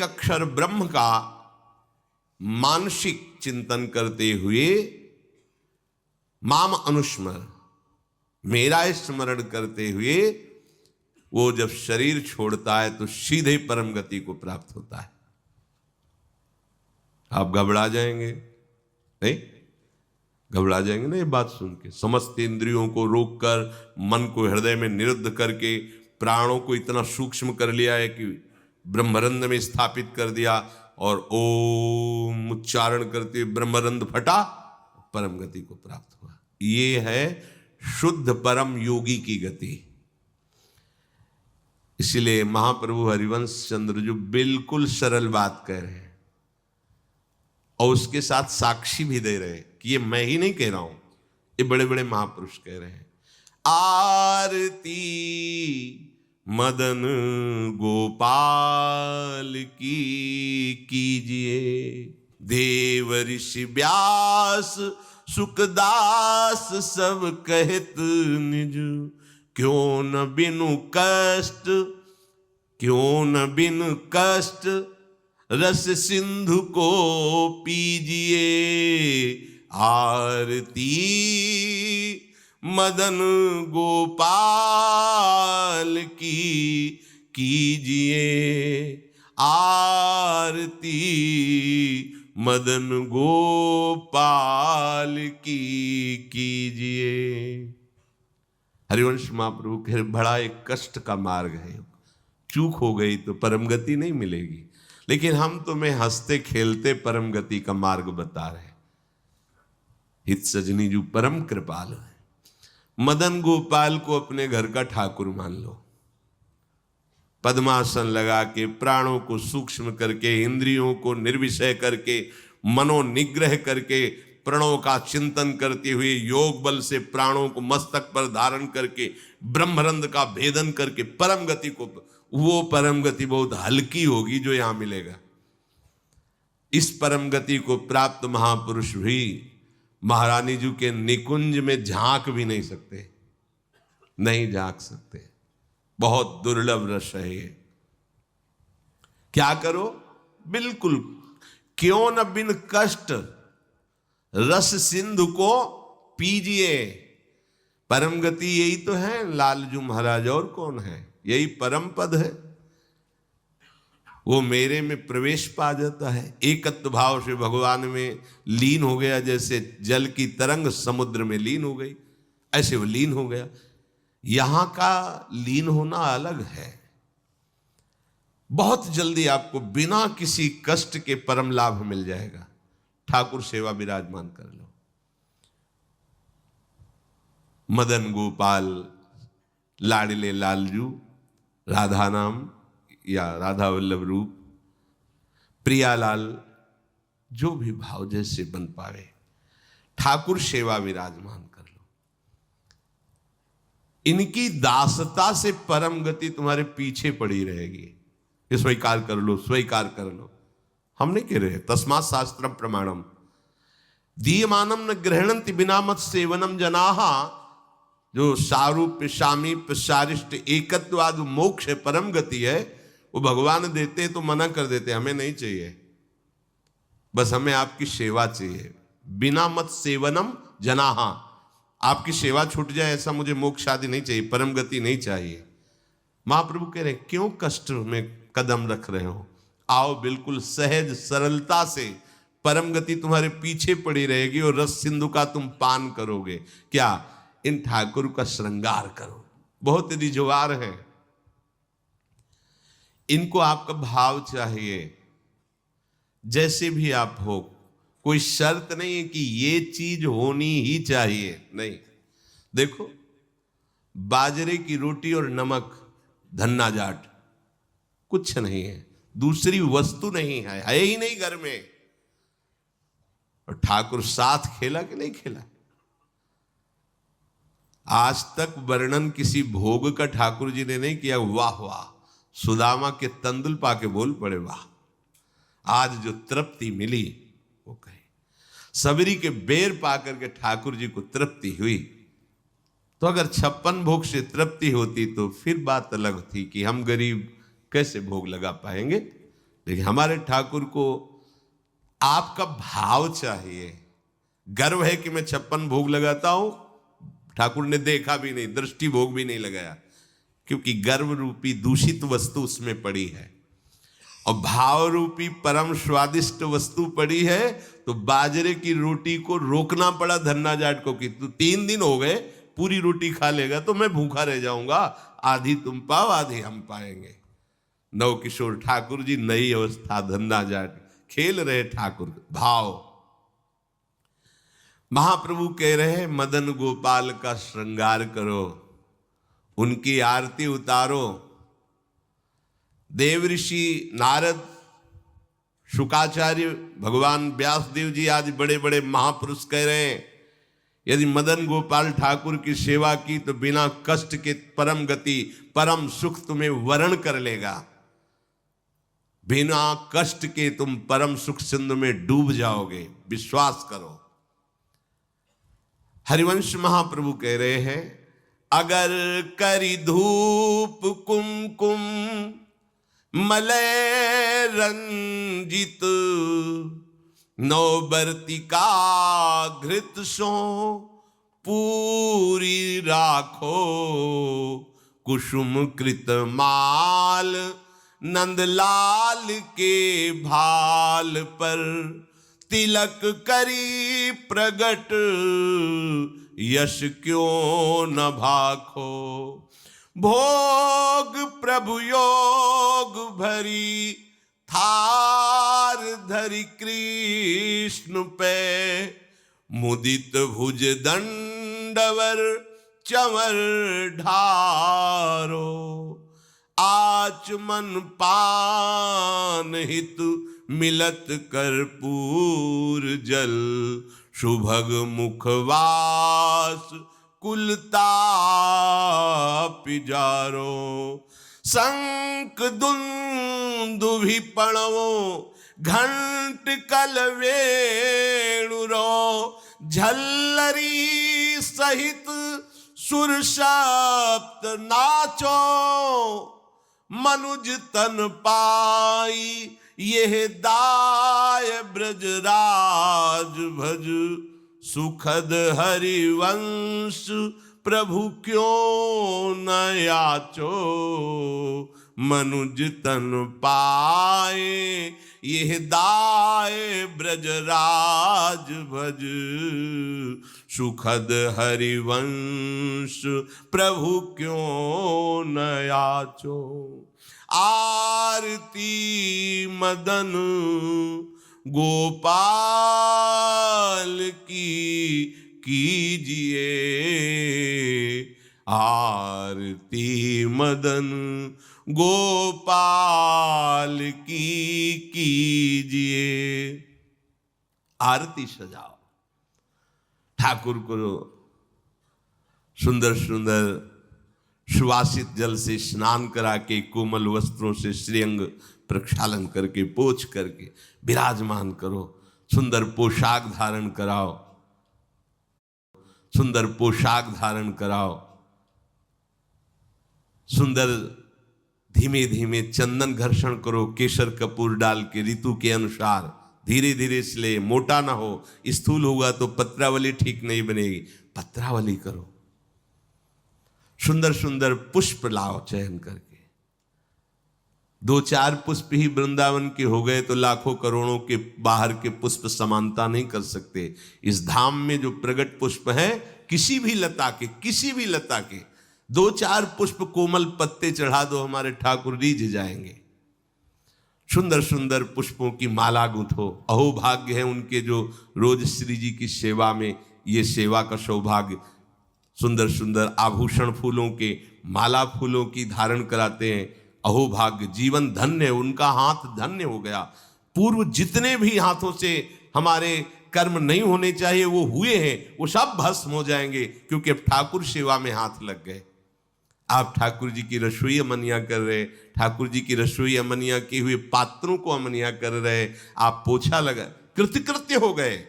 अक्षर ब्रह्म का मानसिक चिंतन करते हुए माम अनुस्मर, मेरा स्मरण करते हुए वो जब शरीर छोड़ता है तो सीधे परम गति को प्राप्त होता है। आप घबरा जाएंगे नहीं? घबरा जाएंगे ना ये बात सुन के? समस्त इंद्रियों को रोककर, मन को हृदय में निरुद्ध करके, प्राणों को इतना सूक्ष्म कर लिया है कि ब्रह्मरंध में स्थापित कर दिया और ओम उच्चारण करते ब्रह्मरंध फटा, परम गति को प्राप्त हुआ। ये है शुद्ध परम योगी की गति। इसलिए महाप्रभु हरिवंश चंद्र जो बिल्कुल सरल बात कह रहे हैं और उसके साथ साक्षी भी दे रहे हैं कि ये मैं ही नहीं कह रहा हूं, ये बड़े बड़े महापुरुष कह रहे हैं। आरती मदन गोपाल की कीजिए, देव ऋषि व्यास सुखदास सब कहत निज, क्यों न बिनु कष्ट, क्यों न बिनु कष्ट रस सिंधु को पीजिए। आरती मदन गोपाल की कीजिए, आरती मदन गोपाल की कीजिए। हरिवंश महाप्रभु के बड़ा एक कष्ट का मार्ग है, चूक हो गई तो परम गति नहीं मिलेगी, लेकिन हम तुम्हें हंसते खेलते परम गति का मार्ग बता रहे हैं। हित सजनी जो परम कृपाल है, मदन गोपाल को अपने घर का ठाकुर मान लो। पद्मासन लगा के, प्राणों को सूक्ष्म करके, इंद्रियों को निर्विषय करके, मनोनिग्रह करके, प्रणों का चिंतन करते हुए, योग बल से प्राणों को मस्तक पर धारण करके, ब्रह्मरंध का भेदन करके परम गति को, वो परम गति बहुत हल्की होगी जो यहां मिलेगा। इस परम गति को प्राप्त महापुरुष भी महारानी जी के निकुंज में झांक भी नहीं सकते, नहीं झांक सकते। बहुत दुर्लभ रस है ये। क्या करो? बिल्कुल क्यों न बिन कष्ट रस सिंधु को पीजिए। परम गति यही तो है लालजू महाराज, और कौन है? यही परम पद है। वो मेरे में प्रवेश पा जाता है, एकत्व भाव से भगवान में लीन हो गया। जैसे जल की तरंग समुद्र में लीन हो गई, ऐसे वो लीन हो गया। यहां का लीन होना अलग है। बहुत जल्दी आपको बिना किसी कष्ट के परम लाभ मिल जाएगा। ठाकुर सेवा विराजमान कर लो। मदन गोपाल, लाडले लालजू, राधा नाम या राधा वल्लभ रूप, प्रियालाल, जो भी भाव जैसे बन पावे, ठाकुर सेवा विराजमान कर लो। इनकी दासता से परम गति तुम्हारे पीछे पड़ी रहेगी। ये स्वीकार कर लो, स्वीकार कर लो। हम नहीं कह रहे, तस्मात् शास्त्रम प्रमाणम दीयमानम न गृह्णन्ति बिना मत सेवनम जनाहा। जो सारूप्य सामीप्य सारिष्ट एकत्वाद मोक्ष है, परम गति है, वो भगवान देते तो मना कर देते, हमें नहीं चाहिए, बस हमें आपकी सेवा चाहिए। बिना मत सेवनम जनाहा, आपकी सेवा छूट जाए ऐसा मुझे मोक्ष आदि नहीं चाहिए, परम गति नहीं चाहिए। महाप्रभु कह रहे हैं क्यों कष्ट में कदम रख रहे हो? आओ, बिल्कुल सहज सरलता से परम गति तुम्हारे पीछे पड़ी रहेगी और रस सिंधु का तुम पान करोगे। क्या? इन ठाकुर का श्रृंगार करो। बहुत रिजवार है, इनको आपका भाव चाहिए। जैसे भी आप हो, कोई शर्त नहीं है कि ये चीज होनी ही चाहिए, नहीं। देखो, बाजरे की रोटी और नमक, धन्ना जाट, कुछ नहीं है, दूसरी वस्तु नहीं है ही नहीं घर में, और ठाकुर साथ खेला कि नहीं खेला? आज तक वर्णन किसी भोग का ठाकुर जी ने नहीं किया। वाह वाह, सुदामा के तंदुल पाके बोल पड़े वाह। आज जो तृप्ति मिली वो कहे, सबरी के बेर पाकर के ठाकुर जी को तृप्ति हुई। तो अगर 56 भोग से तृप्ति होती तो फिर बात अलग थी कि हम गरीब कैसे भोग लगा पाएंगे। लेकिन हमारे ठाकुर को आपका भाव चाहिए। गर्व है कि मैं 56 भोग लगाता हूं, ठाकुर ने देखा भी नहीं, दृष्टि भोग भी नहीं लगाया, क्योंकि गर्व रूपी दूषित वस्तु उसमें पड़ी है और भाव रूपी परम स्वादिष्ट वस्तु पड़ी है। तो बाजरे की रोटी को रोकना पड़ा धन्ना जाट को कि तू 3 दिन हो गए पूरी रोटी खा लेगा तो मैं भूखा रह जाऊंगा, आधी तुम पाओ आधी हम पाएंगे। नवकिशोर ठाकुर जी नई अवस्था, धन्ना जाट खेल रहे ठाकुर भाव। महाप्रभु कह रहे मदन गोपाल का श्रृंगार करो, उनकी आरती उतारो। देवऋषि नारद, शुकाचार्य, भगवान व्यासदेव जी आज बड़े बड़े महापुरुष कह रहे हैं यदि मदन गोपाल ठाकुर की सेवा की तो बिना कष्ट के परम गति परम सुख तुम्हें वरण कर लेगा। बिना कष्ट के तुम परम सुख सिंधु में डूब जाओगे, विश्वास करो। हरिवंश महाप्रभु कह रहे हैं अगर करी धूप कुमकुम मलय रंजित, नौबर्तिका घृत सो पूरी राखो, कुसुम कृत माल नंदलाल के भाल पर, तिलक करी प्रगट यश क्यों न भाखो। भोग प्रभु योग भरी थार धरि कृष्ण पे, मुदित भुज दंडवर चमर ढारो। आचमन पान हित मिलत कर्पूर जल, सुभग मुखवास कुलता पिजारो। शंख दुंदुभि पणवो घंट कल वेणुरो, झल्लरी सहित सुर सप्त नाचो। मनुज तन पाई यह दाय ब्रजराज भज, सुखद हरिवंश प्रभु क्यों न याचो। मनुज तन पाए यह दाय ब्रजराज भज, सुखद हरिवंश प्रभु क्यों न याचो। आरती मदन गोपाल की कीजिए, आरती मदन गोपाल की कीजिए। आरती सजाओ, ठाकुर को सुंदर सुंदर सुवासित जल से स्नान करा के, कोमल वस्त्रों से श्रीअंग प्रक्षालन करके, पोंछ करके विराजमान करो। सुंदर पोशाक धारण कराओ, सुंदर पोशाक धारण कराओ। सुंदर धीमे धीमे चंदन घर्षण करो, केसर कपूर डाल के ऋतु के अनुसार धीरे धीरे, इसलिए मोटा ना हो। स्थूल होगा तो पत्रावली ठीक नहीं बनेगी, पत्रावली करो। सुंदर सुंदर पुष्प लाओ चयन करके। 2-4 पुष्प ही वृंदावन के हो गए तो लाखों करोड़ों के बाहर के पुष्प समानता नहीं कर सकते। इस धाम में जो प्रगट पुष्प हैं, किसी भी लता के, किसी भी लता के 2-4 पुष्प कोमल पत्ते चढ़ा दो, हमारे ठाकुर रीझ जाएंगे। सुंदर सुंदर पुष्पों की माला गूंथो। अहो भाग्य है उनके जो रोज श्री जी की सेवा में ये सेवा का सौभाग्य, सुंदर सुंदर आभूषण फूलों के, माला फूलों की धारण कराते हैं। अहो भाग्य, जीवन धन्य है, उनका हाथ धन्य हो गया। पूर्व जितने भी हाथों से हमारे कर्म नहीं होने चाहिए वो हुए हैं, वो सब भस्म हो जाएंगे, क्योंकि अब ठाकुर सेवा में हाथ लग गए। आप ठाकुर जी की रसोई अमनिया कर रहे, ठाकुर जी की रसोई अमनिया किए हुए पात्रों को अमनिया कर रहे, आप पोछा लगा, कृतकृत्य हो गए।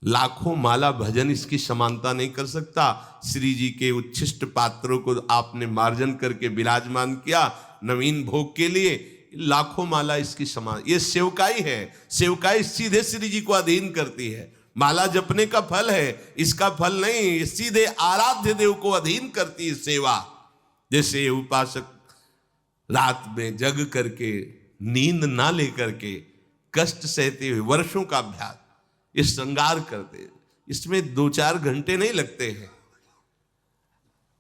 लाखों माला भजन इसकी समानता नहीं कर सकता। श्री जी के उच्छिष्ट पात्रों को आपने मार्जन करके विराजमान किया नवीन भोग के लिए। लाखों माला इसकी समान, ये सेवकाई है। सेवकाई सीधे श्री जी को अधीन करती है। माला जपने का फल है, इसका फल नहीं, ये सीधे आराध्य देव को अधीन करती है सेवा। जैसे ये उपासक रात में जग करके, नींद ना लेकर के, कष्ट सहते हुए वर्षों का अभ्यास, ये श्रृंगार करते, इसमें 2-4 घंटे नहीं लगते हैं।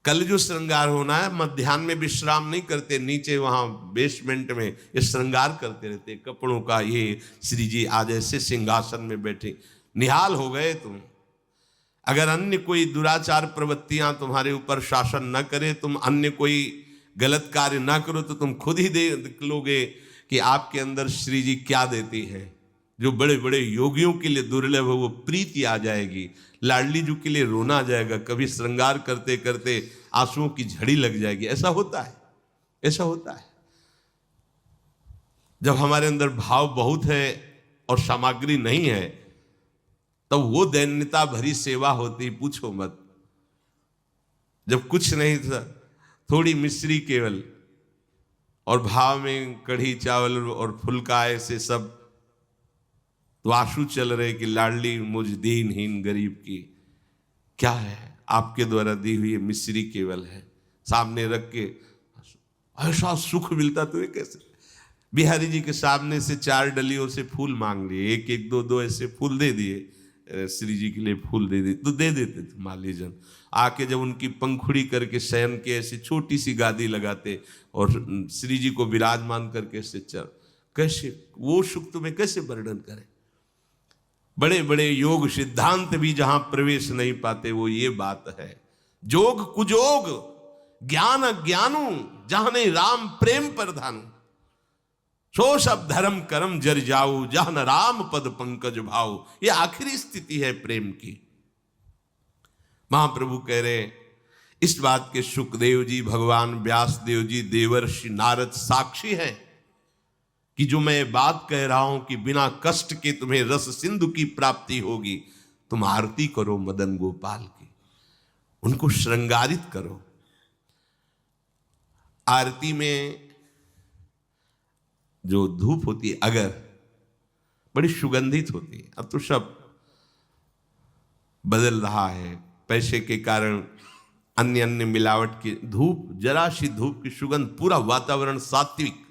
कल जो श्रृंगार होना है, मध्याह्न में विश्राम नहीं करते, नीचे वहां बेसमेंट में ये श्रृंगार करते रहते कपड़ों का। ये श्री जी आज ऐसे सिंहासन में बैठे, निहाल हो गए तुम। अगर अन्य कोई दुराचार प्रवृत्तियां तुम्हारे ऊपर शासन न करे, तुम अन्य कोई गलत कार्य ना करो, तो तुम खुद ही देख लोगे कि आपके अंदर श्री जी क्या देती है। जो बड़े बड़े योगियों के लिए दुर्लभ है, वो प्रीति आ जाएगी। लाडली जी के लिए रोना आ जाएगा, कभी श्रृंगार करते करते आंसुओं की झड़ी लग जाएगी। ऐसा होता है, ऐसा होता है। जब हमारे अंदर भाव बहुत है और सामग्री नहीं है, तब वो दैन्यता भरी सेवा होती, पूछो मत। जब कुछ नहीं था, थोड़ी मिश्री केवल, और भाव में कढ़ी चावल और फुल्का ऐसे सब, तो आंसू चल रहे कि लाडली मुझ दीनहीन गरीब की क्या है, आपके द्वारा दी हुई मिश्री केवल है, सामने रख के ऐसा सुख मिलता तुम्हें कैसे। बिहारी जी के सामने से 4 डलियों से फूल मांग लिए, 1-1, 2-2 ऐसे फूल दे दिए, श्री जी के लिए फूल दे दिए, तो दे देते थे माली जन। आके जब उनकी पंखुड़ी करके शयन के ऐसे छोटी सी गादी लगाते और श्री जी को विराजमान करके ऐसे चल, कैसे वो सुख तुम्हें कैसे वर्णन करें। बड़े बड़े योग सिद्धांत भी जहां प्रवेश नहीं पाते, वो ये बात है। जोग कुजोग ज्ञान अज्ञानू, जहां राम प्रेम प्रधानु, सो सब धर्म कर्म जर जाऊ, जहां राम पद पंकज भाऊ। ये आखिरी स्थिति है प्रेम की। महाप्रभु कह रहे, इस बात के सुखदेव जी, भगवान व्यासदेव जी, देवर्षि नारद साक्षी है कि जो मैं बात कह रहा हूं कि बिना कष्ट के तुम्हें रस सिंधु की प्राप्ति होगी। तुम आरती करो मदन गोपाल की, उनको श्रृंगारित करो। आरती में जो धूप होती है, अगर बड़ी सुगंधित होती है। अब तो सब बदल रहा है, पैसे के कारण अन्य अन्य मिलावट की धूप, जरा सी धूप की सुगंध, पूरा वातावरण सात्विक।